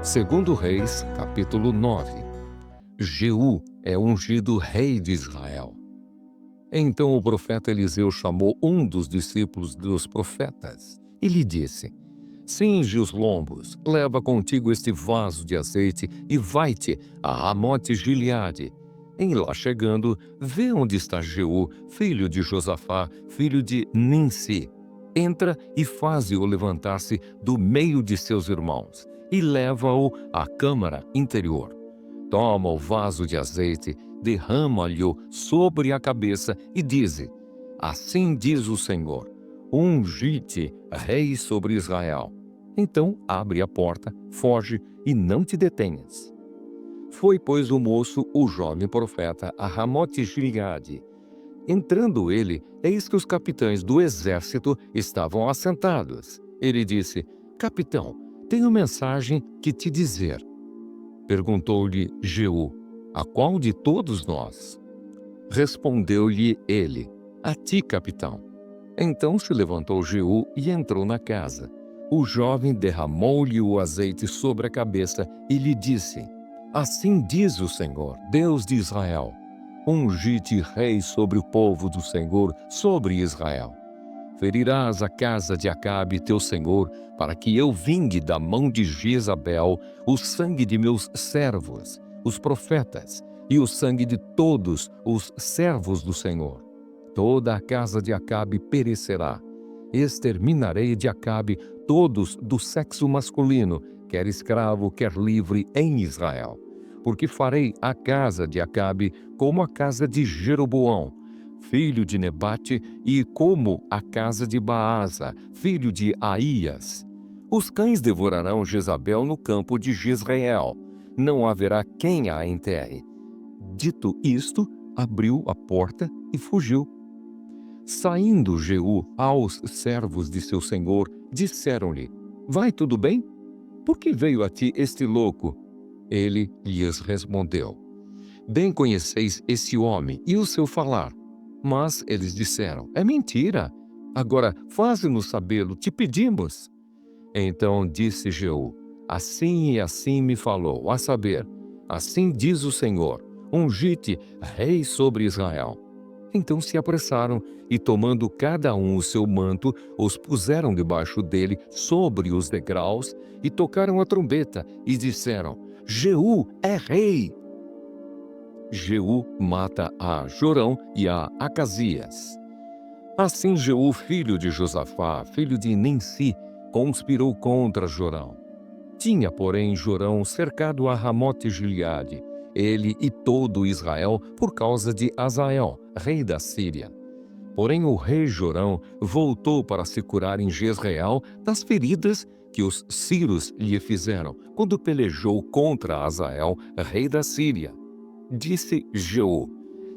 Segundo Reis, capítulo 9. Jeú é ungido rei de Israel. Então o profeta Eliseu chamou um dos discípulos dos profetas e lhe disse: Cinge os lombos, leva contigo este vaso de azeite e vai-te a Ramote-Gileade. Em lá chegando, vê onde está Jeú, filho de Josafá, filho de Ninsi. Entra e faze-o levantar-se do meio de seus irmãos e leva-o à câmara interior. Toma o vaso de azeite, derrama-lhe-o sobre a cabeça e dize: Assim diz o Senhor, ungi-te rei sobre Israel. Então abre a porta, foge e não te detenhas. Foi, pois, o moço, o jovem profeta, a Ramote-Gileade. Entrando ele, eis que os capitães do exército estavam assentados. Ele disse: Capitão, tenho mensagem que te dizer. Perguntou-lhe Jeú: A qual de todos nós? Respondeu-lhe ele: A ti, capitão. Então se levantou Jeú e entrou na casa. O jovem derramou-lhe o azeite sobre a cabeça e lhe disse: Assim diz o Senhor, Deus de Israel: Ungi-te rei sobre o povo do Senhor, sobre Israel. Ferirás a casa de Acabe, teu senhor, para que eu vingue da mão de Jezabel o sangue de meus servos, os profetas, e o sangue de todos os servos do Senhor. Toda a casa de Acabe perecerá. Exterminarei de Acabe todos do sexo masculino, quer escravo, quer livre, em Israel. Porque farei a casa de Acabe como a casa de Jeroboão, filho de Nebate, e como a casa de Baasa, filho de Aías. Os cães devorarão Jezabel no campo de Jezreel. Não haverá quem a enterre. Dito isto, abriu a porta e fugiu. Saindo Jeú aos servos de seu senhor, disseram-lhe: Vai tudo bem? Por que veio a ti este louco? Ele lhes respondeu: Bem conheceis esse homem e o seu falar. Mas eles disseram: É mentira. Agora faze-nos sabê-lo, te pedimos. Então disse Jeú: Assim e assim me falou, a saber, assim diz o Senhor: Ungi-te rei sobre Israel. Então se apressaram e, tomando cada um o seu manto, os puseram debaixo dele sobre os degraus e tocaram a trombeta e disseram: Jeú é rei. Jeú mata a Jorão e a Acazias. Assim Jeú, filho de Josafá, filho de Ninsi, conspirou contra Jorão. Tinha, porém, Jorão cercado a Ramote-Gileade, ele e todo Israel, por causa de Azael, rei da Síria. Porém o rei Jorão voltou para se curar em Jezreel das feridas que os sírios lhe fizeram, quando pelejou contra Azael, rei da Síria. Disse Jeú: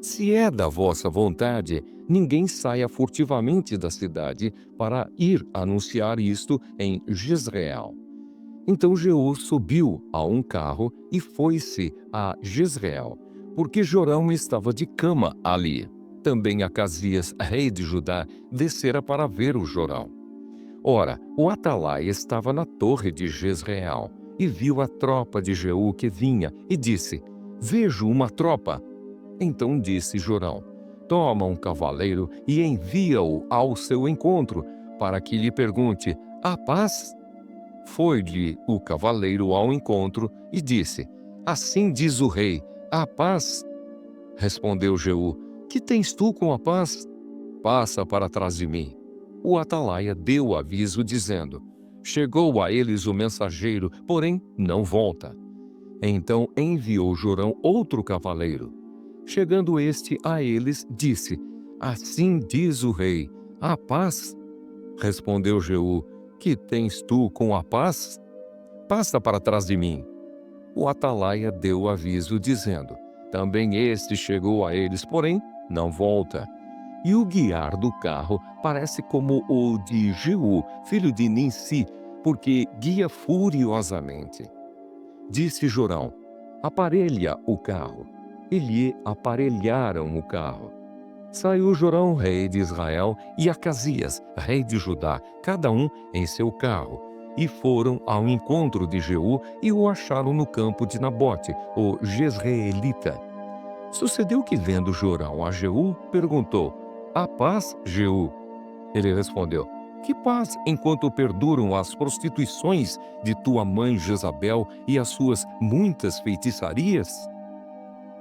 Se é da vossa vontade, ninguém saia furtivamente da cidade para ir anunciar isto em Jezreel. Então Jeú subiu a um carro e foi-se a Jezreel, porque Jorão estava de cama ali. Também Acazias, rei de Judá, descera para ver o Jorão. Ora, o Atalaia estava na torre de Jezreel e viu a tropa de Jeú que vinha e disse: Vejo uma tropa. Então disse Jorão: Toma um cavaleiro e envia-o ao seu encontro, para que lhe pergunte: Há paz? Foi-lhe o cavaleiro ao encontro e disse: Assim diz o rei: Há paz? Respondeu Jeú: Que tens tu com a paz? Passa para trás de mim. O Atalaia deu aviso, dizendo: Chegou a eles o mensageiro, porém não volta. Então enviou Jorão outro cavaleiro. Chegando este a eles, disse: Assim diz o rei: Há paz? Respondeu Jeú: Que tens tu com a paz? Passa para trás de mim. O Atalaia deu aviso, dizendo: Também este chegou a eles, porém não volta. E o guiar do carro parece como o de Jeú, filho de Ninsi, porque guia furiosamente. Disse Jorão: Aparelha o carro. E lhe aparelharam o carro. Saiu Jorão, rei de Israel, e Acazias, rei de Judá, cada um em seu carro. e foram ao encontro de Jeú e o acharam no campo de Nabote, o Jezreelita. Sucedeu que, vendo Jorão a Jeú, perguntou: "Há paz, Jeú?" Ele respondeu: "Que paz, enquanto perduram as prostituições de tua mãe Jezabel e as suas muitas feitiçarias?"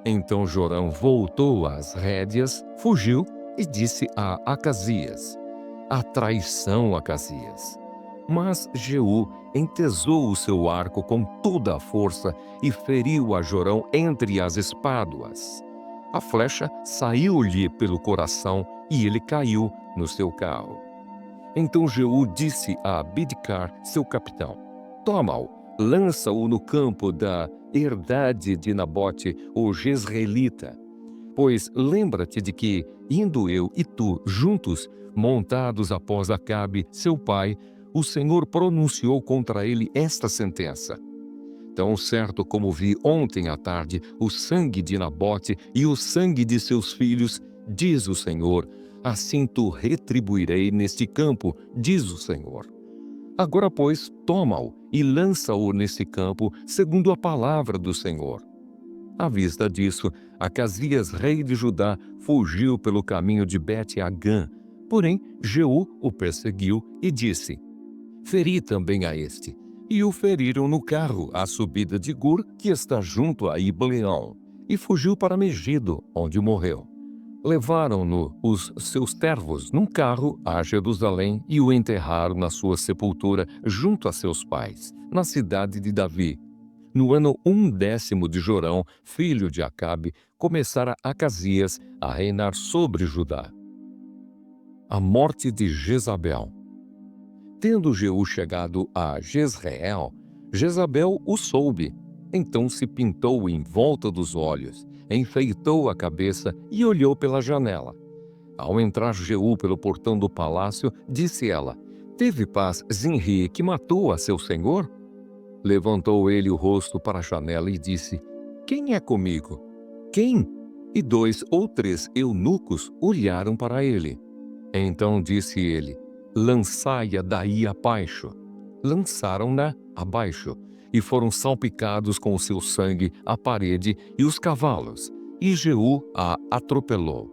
Então Jorão voltou às rédeas, fugiu e disse a Acasias: "A traição, Acasias." Mas Jeú entesou o seu arco com toda a força e feriu a Jorão entre as espáduas. A flecha saiu-lhe pelo coração e ele caiu no seu carro. Então Jeú disse a Bidcar, seu capitão: "Toma-o, lança-o no campo da herdade de Nabote, o Jezreelita. Pois lembra-te de que, indo eu e tu juntos, montados após Acabe, seu pai, o Senhor pronunciou contra ele esta sentença: Tão certo como vi ontem à tarde o sangue de Nabote e o sangue de seus filhos, diz o Senhor, assim tu retribuirei neste campo, diz o Senhor. Agora, pois, toma-o e lança-o nesse campo, segundo a palavra do Senhor." À vista disso, Acasias, rei de Judá, fugiu pelo caminho de Bet-Agã. Porém, Jeú o perseguiu e disse: "Feri também a este." E o feriram no carro, à subida de Gur, que está junto a Ibleão, e fugiu para Megido, onde morreu. Levaram-no os seus servos num carro a Jerusalém e o enterraram na sua sepultura junto a seus pais, na cidade de Davi. No ano 10º de Jorão, filho de Acabe, começara Acasias a reinar sobre Judá. A morte de Jezabel. Tendo Jeú chegado a Jezreel, Jezabel o soube. Então se pintou em volta dos olhos, enfeitou a cabeça e olhou pela janela. Ao entrar Jeú pelo portão do palácio, disse ela: "Teve paz Zinri, que matou a seu senhor?" Levantou ele o rosto para a janela e disse: "Quem é comigo?" "Quem?" E 2 ou 3 eunucos olharam para ele. Então disse ele: "Lançai-a daí abaixo." Lançaram-na abaixo, e foram salpicados com o seu sangue a parede e os cavalos, e Jeú a atropelou.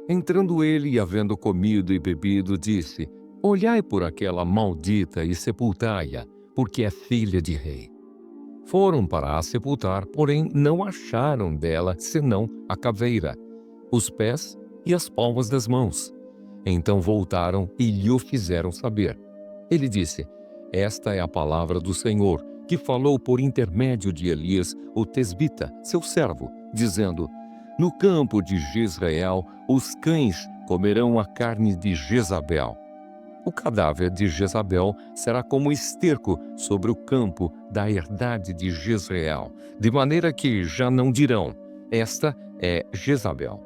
Entrando ele e havendo comido e bebido, disse: "Olhai por aquela maldita e sepultai-a, porque é filha de rei." Foram para a sepultar, porém não acharam dela senão a caveira, os pés e as palmas das mãos. Então voltaram e lhe o fizeram saber. Ele disse: "Esta é a palavra do Senhor, que falou por intermédio de Elias, o tesbita, seu servo, dizendo: No campo de Jezreel, os cães comerão a carne de Jezabel. O cadáver de Jezabel será como esterco sobre o campo da herdade de Jezreel, de maneira que já não dirão: Esta é Jezabel.